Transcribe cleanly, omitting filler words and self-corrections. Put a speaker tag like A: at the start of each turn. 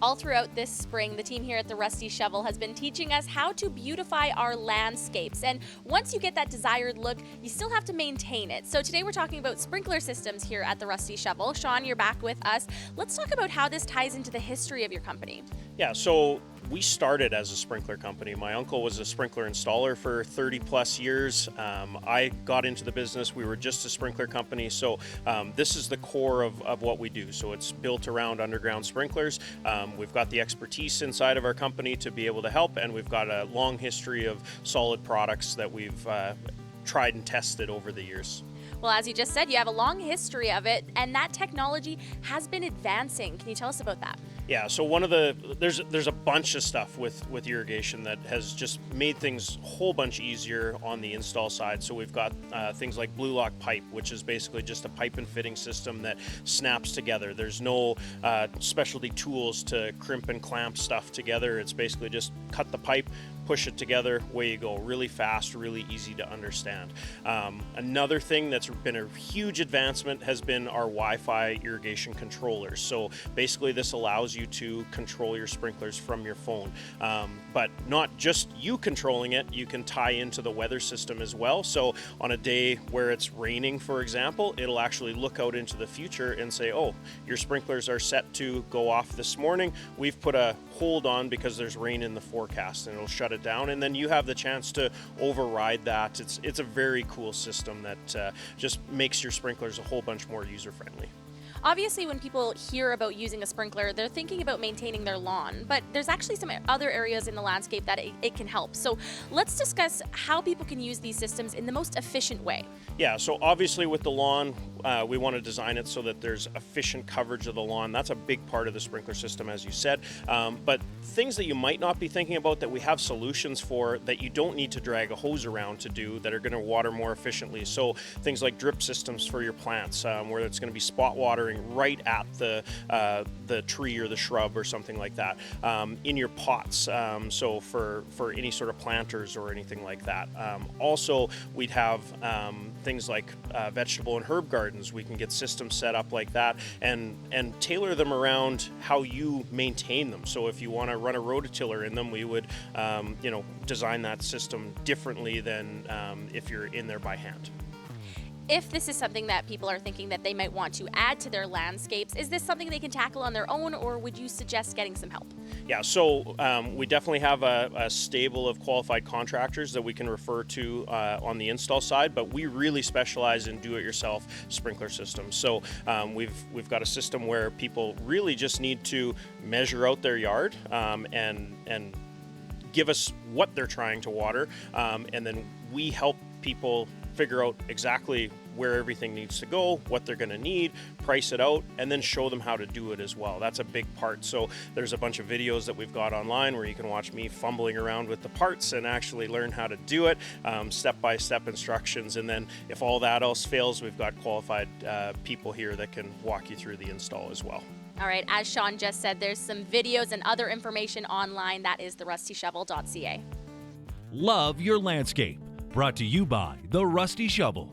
A: all throughout this spring, the team here at the Rusty Shovel has been teaching us how to beautify our landscapes. And once you get that desired look, you still have to maintain it. So today we're talking about sprinkler systems here at the Rusty Shovel. Sean, you're back with us. Let's talk about how this ties into the history of your company.
B: Yeah, so we started as a sprinkler company. My uncle was a sprinkler installer for 30 plus years. I got into the business. We were just a sprinkler company. So this is the core of what we do. So it's built around underground sprinklers. We've got the expertise inside of our company to be able to help, and we've got a long history of solid products that we've tried and tested over the years.
A: Well, as you just said, you have a long history of it, and that technology has been advancing. Can you tell us about that?
B: Yeah, so there's a bunch of stuff with irrigation that has just made things a whole bunch easier on the install side. So we've got things like Blue Lock pipe, which is basically just a pipe and fitting system that snaps together. There's no specialty tools to crimp and clamp stuff together. It's basically just cut the pipe, push it together, away you go. Really fast, really easy to understand. Another thing that's been a huge advancement has been our Wi-Fi irrigation controllers. So basically this allows you to control your sprinklers from your phone. But not just you controlling it, you can tie into the weather system as well. So on a day where it's raining, for example, it'll actually look out into the future and say, oh, your sprinklers are set to go off this morning. We've put a hold on because there's rain in the forecast, and it'll shut it down, and then you have the chance to override that. It's a very cool system that just makes your sprinklers a whole bunch more user-friendly.
A: Obviously, when people hear about using a sprinkler, they're thinking about maintaining their lawn, but there's actually some other areas in the landscape that it can help. So let's discuss how people can use these systems in the most efficient way.
B: Yeah, so obviously with the lawn, we want to design it so that there's efficient coverage of the lawn. That's a big part of the sprinkler system, as you said. But things that you might not be thinking about that we have solutions for that you don't need to drag a hose around to do that are going to water more efficiently. So things like drip systems for your plants, where it's going to be spot watering right at the tree or the shrub or something like that. In your pots, so for any sort of planters or anything like that. Also, we'd have things like vegetable and herb gardens. We can get systems set up like that and tailor them around how you maintain them. So if you want to run a rototiller in them, we would design that system differently than if you're in there by hand.
A: If this is something that people are thinking that they might want to add to their landscapes, is this something they can tackle on their own, or would you suggest getting some help?
B: Yeah, so we definitely have a stable of qualified contractors that we can refer to on the install side, but we really specialize in do-it-yourself sprinkler systems. So we've got a system where people really just need to measure out their yard and give us what they're trying to water, and then we help people figure out exactly where everything needs to go, what they're going to need, price it out, and then show them how to do it as well. That's a big part. So there's a bunch of videos that we've got online where you can watch me fumbling around with the parts and actually learn how to do it, step-by-step instructions. And then if all that else fails, we've got qualified people here that can walk you through the install as well.
A: All right, as Sean just said, there's some videos and other information online. That is therustyshovel.ca.
C: Love your landscape. Brought to you by The Rusty Shovel.